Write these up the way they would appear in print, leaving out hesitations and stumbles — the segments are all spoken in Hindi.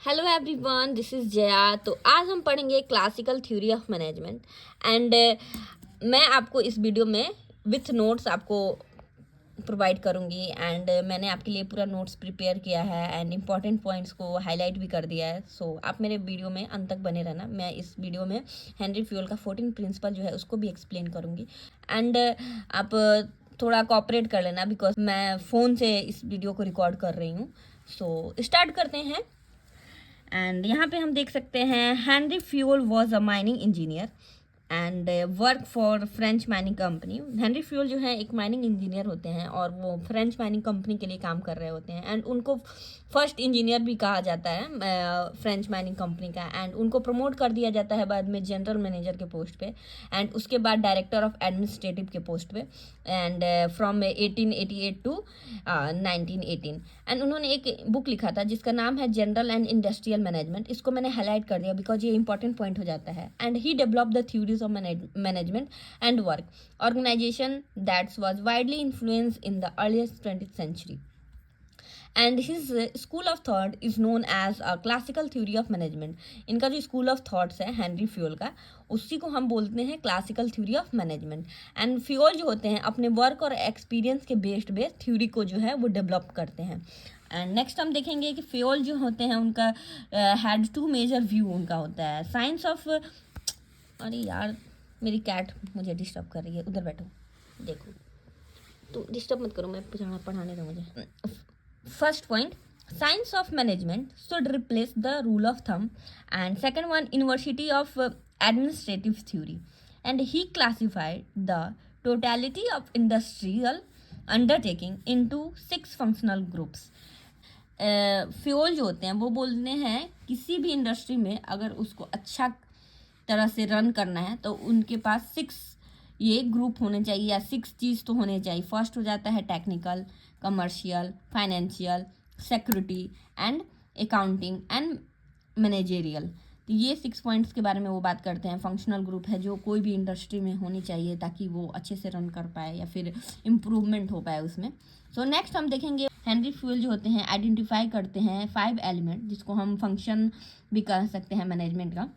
Hello everyone, this is Jaya. तो आज हम पढ़ेंगे classical theory of management and मैं आपको इस वीडियो में विथ नोट्स आपको प्रोवाइड करूँगी एंड मैंने आपके लिए पूरा नोट्स प्रिपेयर किया है एंड इम्पॉर्टेंट पॉइंट्स को हाईलाइट भी कर दिया है। सो आप मेरे वीडियो में अंत तक बने रहना। मैं इस वीडियो में हेनरी फ्यूल का 14 प्रिंसिपल जो है उसको भी एक्सप्लेन करूँगी एंड आप थोड़ा कॉपरेट कर लेना बिकॉज मैं फ़ोन से इस वीडियो को रिकॉर्ड कर रही हूँ। सो स्टार्ट करते हैं। एंड यहाँ पे हम देख सकते हैं Henry fuel was a mining engineer and work for French mining company. Henry fuel जो है एक माइनिंग इंजीनियर होते हैं और वो फ्रेंच माइनिंग कंपनी के लिए काम कर रहे होते हैं एंड उनको फर्स्ट इंजीनियर भी कहा जाता है फ्रेंच माइनिंग कंपनी का। एंड उनको प्रमोट कर दिया जाता है बाद में जनरल मैनेजर के पोस्ट पे एंड उसके बाद डायरेक्टर ऑफ एडमिनिस्ट्रेटिव के पोस्ट पे एंड फ्रॉम 1888 टू 1918। एंड उन्होंने एक बुक लिखा था जिसका नाम है जनरल एंड इंडस्ट्रियल मैनेजमेंट। इसको मैंने हाईलाइट कर दिया बिकॉज ये इंपॉर्टेंट पॉइंट हो जाता है। And he develop the theories of management and work organisation that was widely influence in the earliest 20th century and his school of thought is known as a classical theory of management. इनका जो स्कूल ऑफ थॉट्स है हेनरी फ्यूल का, उसी को हम बोलते हैं classical theory of management. And Fayol जो होते हैं अपने वर्क और एक्सपीरियंस के बेस्ड थ्योरी को जो है वो डेवलप करते हैं। एंड नेक्स्ट हम देखेंगे कि फ्यूल जो होते हैं उनका हैड टू मेजर व्यू उनका होता है साइंस ऑफ। अरे यार, मेरी कैट मुझे डिस्टर्ब कर रही है, उधर बैठो। देखो, तो डिस्टर्ब मत करो, मैं पढ़ाने दो मुझे। First point, science of management should replace the rule of thumb. And second one, university of administrative theory. And he classified the totality of industrial undertaking into 6 functional groups. Fuel जो होते हैं वो बोलते हैं किसी भी इंडस्ट्री में अगर उसको अच्छा तरह से रन करना है तो उनके पास 6 ये ग्रुप होने चाहिए या 6 चीज़ तो होने चाहिए। फर्स्ट हो जाता है technical, commercial, financial, security and accounting and managerial. तो ये 6 पॉइंट्स के बारे में वो बात करते हैं। फंक्शनल ग्रुप है जो कोई भी इंडस्ट्री में होनी चाहिए ताकि वो अच्छे से रन कर पाए या फिर इम्प्रूवमेंट हो पाए उसमें। सो नेक्स्ट हम देखेंगे हेनरी फ्यूल जो होते हैं आइडेंटिफाई करते हैं 5 एलिमेंट जिसको हम फंक्शन भी कह सकते हैं मैनेजमेंट का,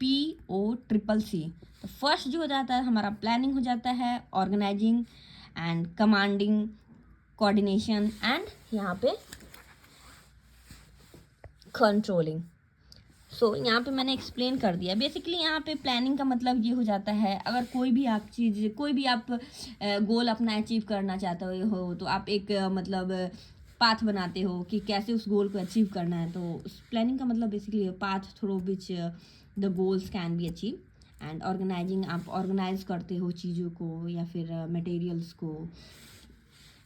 POCCC। तो फर्स्ट जो हो जाता है हमारा प्लानिंग हो जाता है, organising and commanding, coordination and यहाँ पे कंट्रोलिंग। सो यहाँ पे मैंने एक्सप्लेन कर दिया। बेसिकली यहाँ पे प्लानिंग का मतलब ये हो जाता है अगर कोई भी आप गोल अपना अचीव करना चाहते हो तो आप एक मतलब पाथ बनाते हो कि कैसे उस गोल को अचीव करना है। तो उस प्लानिंग का मतलब basically path through which the goals can be achieve. And organising, आप ऑर्गेनाइज करते हो चीज़ों को या फिर मटेरियल्स को।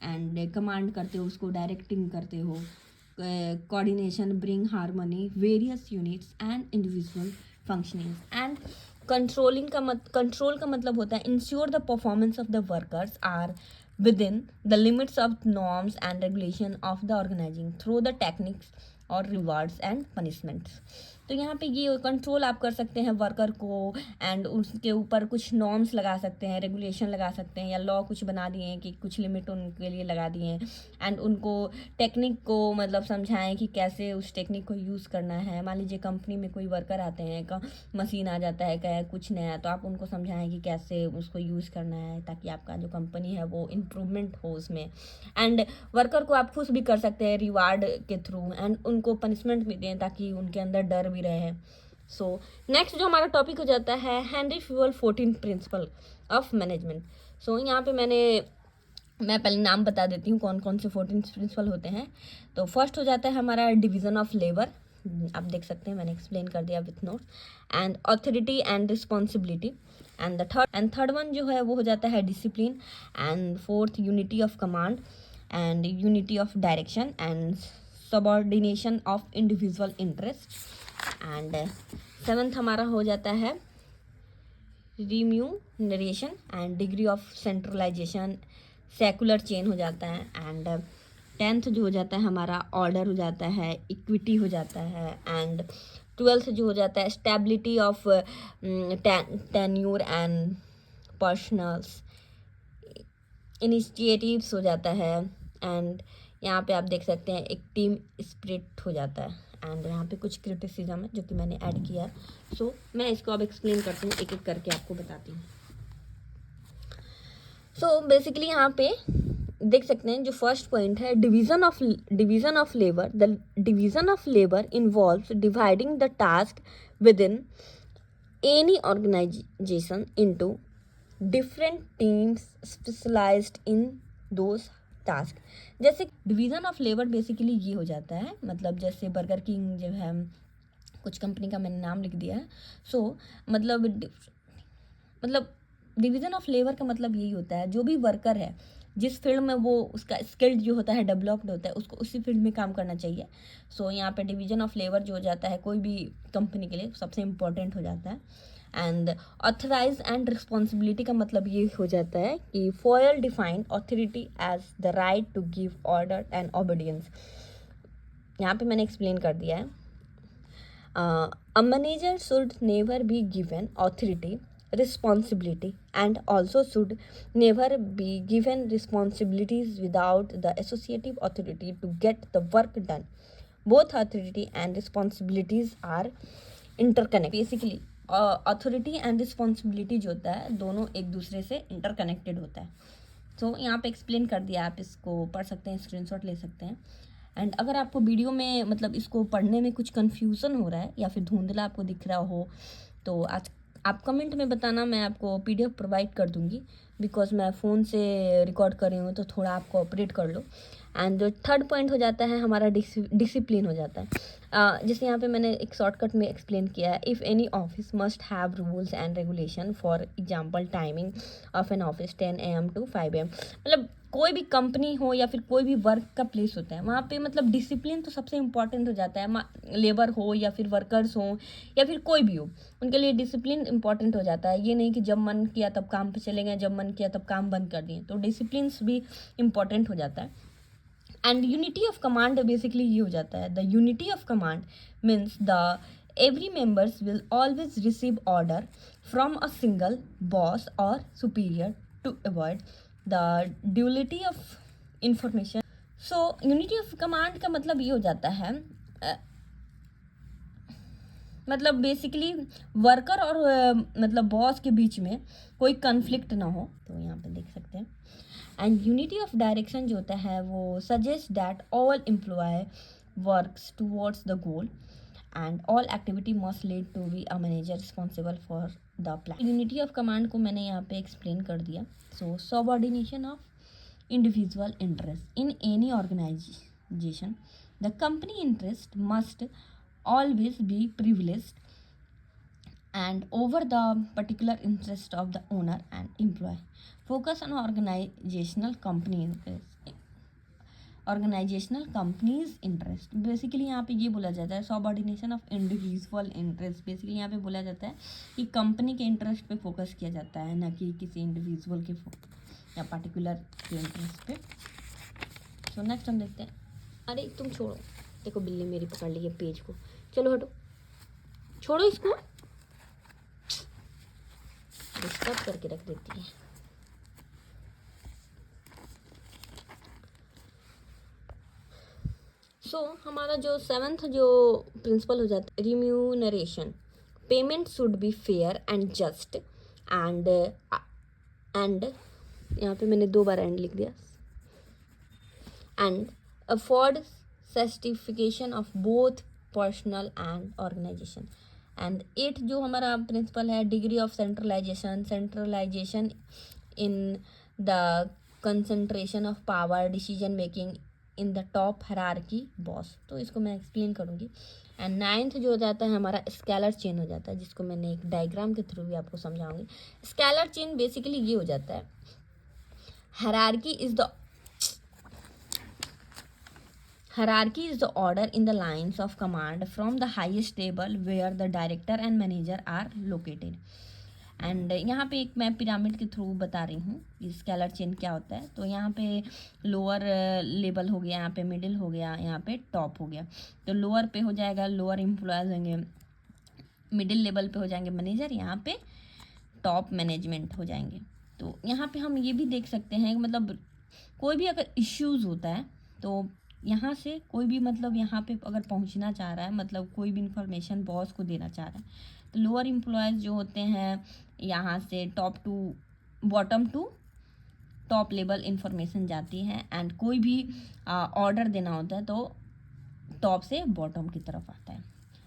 एंड कमांड करते हो, उसको डायरेक्टिंग करते हो। Coordination, bring harmony various units and individual functioning. And control का मतलब होता है ensure the performance of the workers are within the limits of norms and regulation of the organizing through the techniques और रिवार्ड्स एंड पनिशमेंट्स। तो यहाँ पे ये कंट्रोल आप कर सकते हैं वर्कर को एंड उसके ऊपर कुछ नॉर्म्स लगा सकते हैं, रेगुलेशन लगा सकते हैं या लॉ कुछ बना दिए हैं कि कुछ लिमिट उनके लिए लगा दिए हैं। एंड उनको टेक्निक को मतलब समझाएं कि कैसे उस टेक्निक को यूज़ करना है। मान लीजिए कंपनी में कोई वर्कर आते हैं, मशीन आ जाता है क्या कुछ नया, तो आप उनको समझाएं कि कैसे उसको यूज़ करना है ताकि आपका जो कंपनी है वो इम्प्रूवमेंट हो उसमें। एंड वर्कर को आप खुश भी कर सकते हैं रिवार्ड के थ्रू एंड उनको पनिशमेंट भी दें ताकि उनके अंदर डर भी रहे। सो नेक्स्ट जो हमारा टॉपिक हो जाता है Henry Fayol 14 principle of management. So यहाँ पे मैं पहले नाम बता देती हूँ कौन कौन से 14 प्रिंसिपल होते हैं। तो फर्स्ट हो जाता है हमारा डिवीज़न ऑफ लेबर। आप देख सकते हैं मैंने एक्सप्लेन कर दिया with notes. And authority and responsibility. And third one जो है वो हो जाता है discipline. And fourth unity of command and unity of direction and subordination of individual interest. And seventh हमारा हो जाता है remuneration and degree of centralisation, scalar chain हो जाता है। एंड 10th जो हो जाता है हमारा ऑर्डर हो जाता है, इक्विटी हो जाता है। एंड 12th जो हो जाता है stability of tenure and personnels, initiatives हो जाता है। एंड यहाँ पे आप देख सकते हैं एक टीम स्पिरिट हो जाता है। एंड यहाँ पे कुछ क्रिटिसिज्म है जो कि मैंने ऐड किया है। सो मैं इसको अब एक्सप्लेन करती हूँ, एक एक करके आपको बताती हूँ। सो बेसिकली यहाँ पे देख सकते हैं जो फर्स्ट पॉइंट है, division of labour. The division of labour involves dividing the task within any organisation into different teams specialised in those task. जैसे डिवीजन ऑफ लेबर बेसिकली ये हो जाता है, मतलब जैसे बर्गर किंग जो है, कुछ कंपनी का मैंने नाम लिख दिया है। सो मतलब डिवीजन ऑफ लेबर का मतलब यही होता है, जो भी वर्कर है जिस फील्ड में वो उसका स्किल्ड जो होता है डेवलप्ड होता है, उसको उसी फील्ड में काम करना चाहिए। सो यहाँ पे डिवीजन ऑफ लेबर जो हो जाता है कोई भी कंपनी के लिए सबसे इम्पोर्टेंट हो जाता है। एंड ऑथराइज एंड रिस्पॉन्सिबिलिटी का मतलब ये हो जाता है कि Fayol defined authority as the right to give order and obedience. यहाँ पे मैंने एक्सप्लेन कर दिया है। A manager should never be given authority, responsibility, and also should never be given responsibilities without the associative authority to get the work done. Both authority and responsibilities are interconnected. Basically, authority and responsibility जो होता है दोनों एक दूसरे से इंटरकनेक्टेड होता है। तो यहाँ पे एक्सप्लेन कर दिया, आप इसको पढ़ सकते हैं, स्क्रीनशॉट ले सकते हैं। एंड अगर आपको वीडियो में मतलब इसको पढ़ने में कुछ कन्फ्यूज़न हो रहा है या फिर धुंधला आपको दिख रहा हो तो आज आप कमेंट में बताना, मैं आपको PDF प्रोवाइड कर दूँगी। बिकॉज मैं फ़ोन से रिकॉर्ड कर रही हूँ तो थोड़ा आप कोऑपरेट कर लो। एंड जो थर्ड पॉइंट हो जाता है हमारा डिसिप्लिन हो जाता है। जैसे यहाँ पे मैंने एक शॉर्टकट में एक्सप्लेन किया है, if any office must have rules and regulation, for example timing of an office 10 AM to 5 AM। मतलब कोई भी कंपनी हो या फिर कोई भी वर्क का प्लेस होता है वहाँ पे मतलब डिसिप्लिन तो सबसे इम्पॉर्टेंट हो जाता है। लेबर हो या फिर वर्कर्स हो या फिर कोई भी हो, उनके लिए डिसिप्लिन इंपॉर्टेंट हो जाता है। ये नहीं कि जब मन किया तब काम पे चले गए, जब मन किया तब काम बंद कर दिए, तो डिसिप्लिन भी इम्पॉर्टेंट हो जाता है। And unity of command basically ये हो जाता है, the unity of command means the every members will always receive order from a single boss or superior to avoid the duality of information. So unity of command का मतलब ये हो जाता है मतलब बेसिकली वर्कर और मतलब बॉस के बीच में कोई कन्फ्लिक्ट ना हो। तो यहाँ पे देख सकते हैं। एंड यूनिटी ऑफ डायरेक्शन जो होता है वो suggest that all employ works towards the goal and all activity must lead to be a manager responsible for the plan. Unity of command को मैंने यहाँ पे एक्सप्लेन कर दिया। So subordination of individual interest in any organization, the company interest must always be privileged and over the particular interest of the owner and employee. Focus on organizational companies interest। Basically यहाँ पे ये बोला जाता है subordination of individual interest. Basically यहाँ पे बोला जाता है कि कंपनी के इंटरेस्ट पे फोकस किया जाता है, ना कि किसी इंडिविजुअल के या पर्टिकुलर के इंटरेस्ट पे। सो नेक्स्ट हम देखते हैं। अरे तुम छोड़ो, देखो बिल्ली मेरी पकड़ ली है पेज को, चलो हटो, छोड़ो इसको, डिस्टर्ब करके रख देती है। सो हमारा जो 7th जो प्रिंसिपल हो जाता है, remuneration. Payment should be fair and just and यहाँ पे मैंने 2 बार एंड लिख दिया। And afford certification of both personal and organisation. And 8 जो हमारा प्रिंसिपल है, degree of centralisation in the concentration of power decision making in the top hierarchy boss. तो इसको मैं एक्सप्लेन करूँगी। एंड 9th जो हो जाता है हमारा स्केलर चेन हो जाता है, जिसको मैंने एक डायग्राम के थ्रू भी आपको समझाऊंगी। स्केलर चेन बेसिकली ये हो जाता है, hierarchy is the order in the lines of command from the highest table where the director and manager are located. And यहाँ पे एक मैं पिरामिड के थ्रू बता रही हूँ कि स्केलर चेन क्या होता है। तो यहाँ पे लोअर लेवल हो गया, यहाँ पे मिडिल हो गया, यहाँ पे टॉप हो गया। तो लोअर पे हो जाएगा लोअर एम्प्लॉयज़ होंगे, मिडिल लेवल पे हो जाएंगे मैनेजर, यहाँ पे टॉप मैनेजमेंट हो जाएंगे। तो यहाँ पे हम ये भी देख सकते हैं कि मतलब कोई भी अगर इश्यूज़ होता है तो यहाँ से कोई भी मतलब यहाँ पे अगर पहुँचना चाह रहा है, मतलब कोई भी इंफॉर्मेशन बॉस को देना चाह रहा है, तो लोअर एम्प्लॉयज़ जो होते हैं यहाँ से top to bottom to top level information जाती है। एंड कोई भी ऑर्डर देना होता है तो टॉप से बॉटम की तरफ आता है।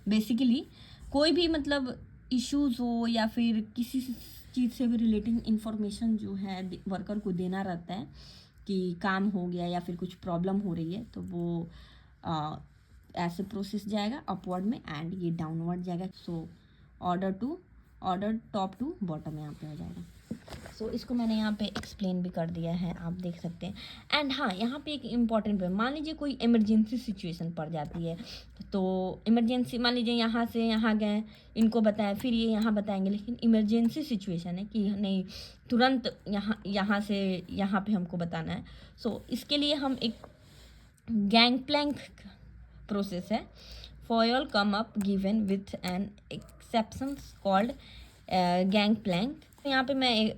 बेसिकली कोई भी मतलब इश्यूज़ हो या फिर किसी चीज़ से भी रिलेटिंग इंफॉर्मेशन जो है वर्कर को देना रहता है कि काम हो गया या फिर कुछ प्रॉब्लम हो रही है, तो वो ऐसे प्रोसेस जाएगा अपवर्ड में एंड ये डाउनवर्ड जाएगा। So order top to bottom यहाँ पे हो जाएगा। सो इसको मैंने यहाँ पे एक्सप्लेन भी कर दिया है, आप देख सकते हैं। एंड हाँ, यहाँ पे एक इम्पॉर्टेंट है, मान लीजिए कोई इमरजेंसी सिचुएशन पड़ जाती है, तो इमरजेंसी मान लीजिए यहाँ से यहाँ गए, इनको बताया, फिर ये यहाँ बताएंगे, लेकिन इमरजेंसी सिचुएशन है कि नहीं तुरंत यहाँ से यहाँ पे हमको बताना है। सो इसके लिए हम एक गैंग प्लैंक प्रोसेस है। Fayol come up given with an exception called gangplank. यहाँ पे मैं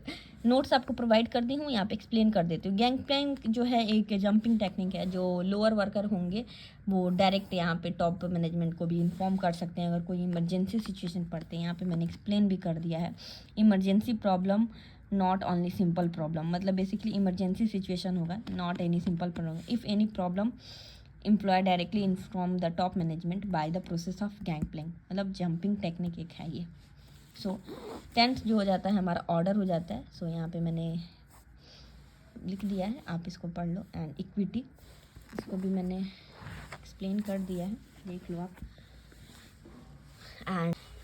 नोट्स आपको प्रोवाइड कर दी हूँ, यहाँ पे एक्सप्लेन कर देती हूँ। गैंग प्लैंक जो है एक जंपिंग टेक्निक है, जो लोअर वर्कर होंगे वो डायरेक्ट यहाँ पे टॉप मैनेजमेंट को भी इन्फॉर्म कर सकते हैं अगर कोई इमरजेंसी सिचुएशन पड़ते हैं। यहाँ पे मैंने एक्सप्लेन भी कर दिया है। Emergency problem not only simple problem, मतलब बेसिकली इमरजेंसी सिचुएशन होगा, not any simple problem. If any problem employ directly inform the top management by the process of gangplank, मतलब जंपिंग टेक्निक एक है ये। सो 10th जो हो जाता है हमारा ऑर्डर हो जाता है। सो यहाँ पे मैंने लिख दिया है, आप इसको पढ़ लो। एंड इक्विटी, इसको भी मैंने एक्सप्लेन कर दिया है, देख लो आप।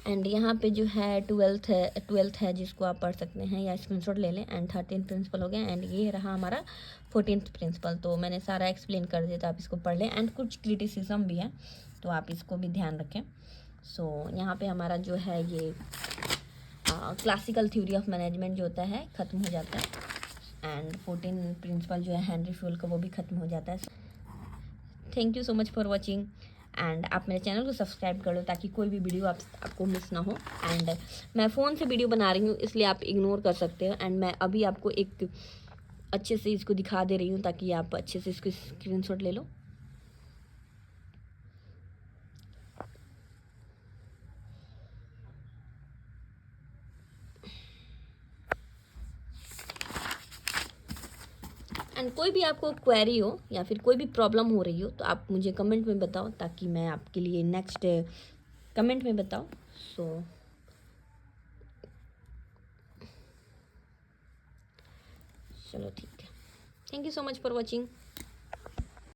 एंड यहाँ पे जो है 12th है जिसको आप पढ़ सकते हैं या स्क्रीनशॉट ले लें। एंड 13th प्रिंसिपल हो गया। एंड ये रहा हमारा 14th प्रिंसिपल। तो मैंने सारा एक्सप्लेन कर दिया, तो आप इसको पढ़ लें। एंड कुछ क्रिटिसिज्म भी है, तो आप इसको भी ध्यान रखें। सो यहाँ पे हमारा जो है ये क्लासिकल थ्योरी ऑफ मैनेजमेंट जो होता है ख़त्म हो जाता है। एंड 14 प्रिंसिपल जो है हेनरी फ्यूल का, वो भी ख़त्म हो जाता है। Thank you so much for watching. And आप मेरे चैनल को सब्सक्राइब कर लो ताकि कोई भी वीडियो आपको मिस ना हो। एंड मैं फ़ोन से वीडियो बना रही हूँ, इसलिए आप इग्नोर कर सकते हो। एंड मैं अभी आपको एक अच्छे से इसको दिखा दे रही हूँ ताकि आप अच्छे से इसको स्क्रीनशॉट ले लो। एंड कोई भी आपको क्वेरी हो या फिर कोई भी प्रॉब्लम हो रही हो, तो आप मुझे कमेंट में बताओ ताकि मैं आपके लिए नेक्स्ट कमेंट में बताओ। सो चलो ठीक है, thank you so much for watching.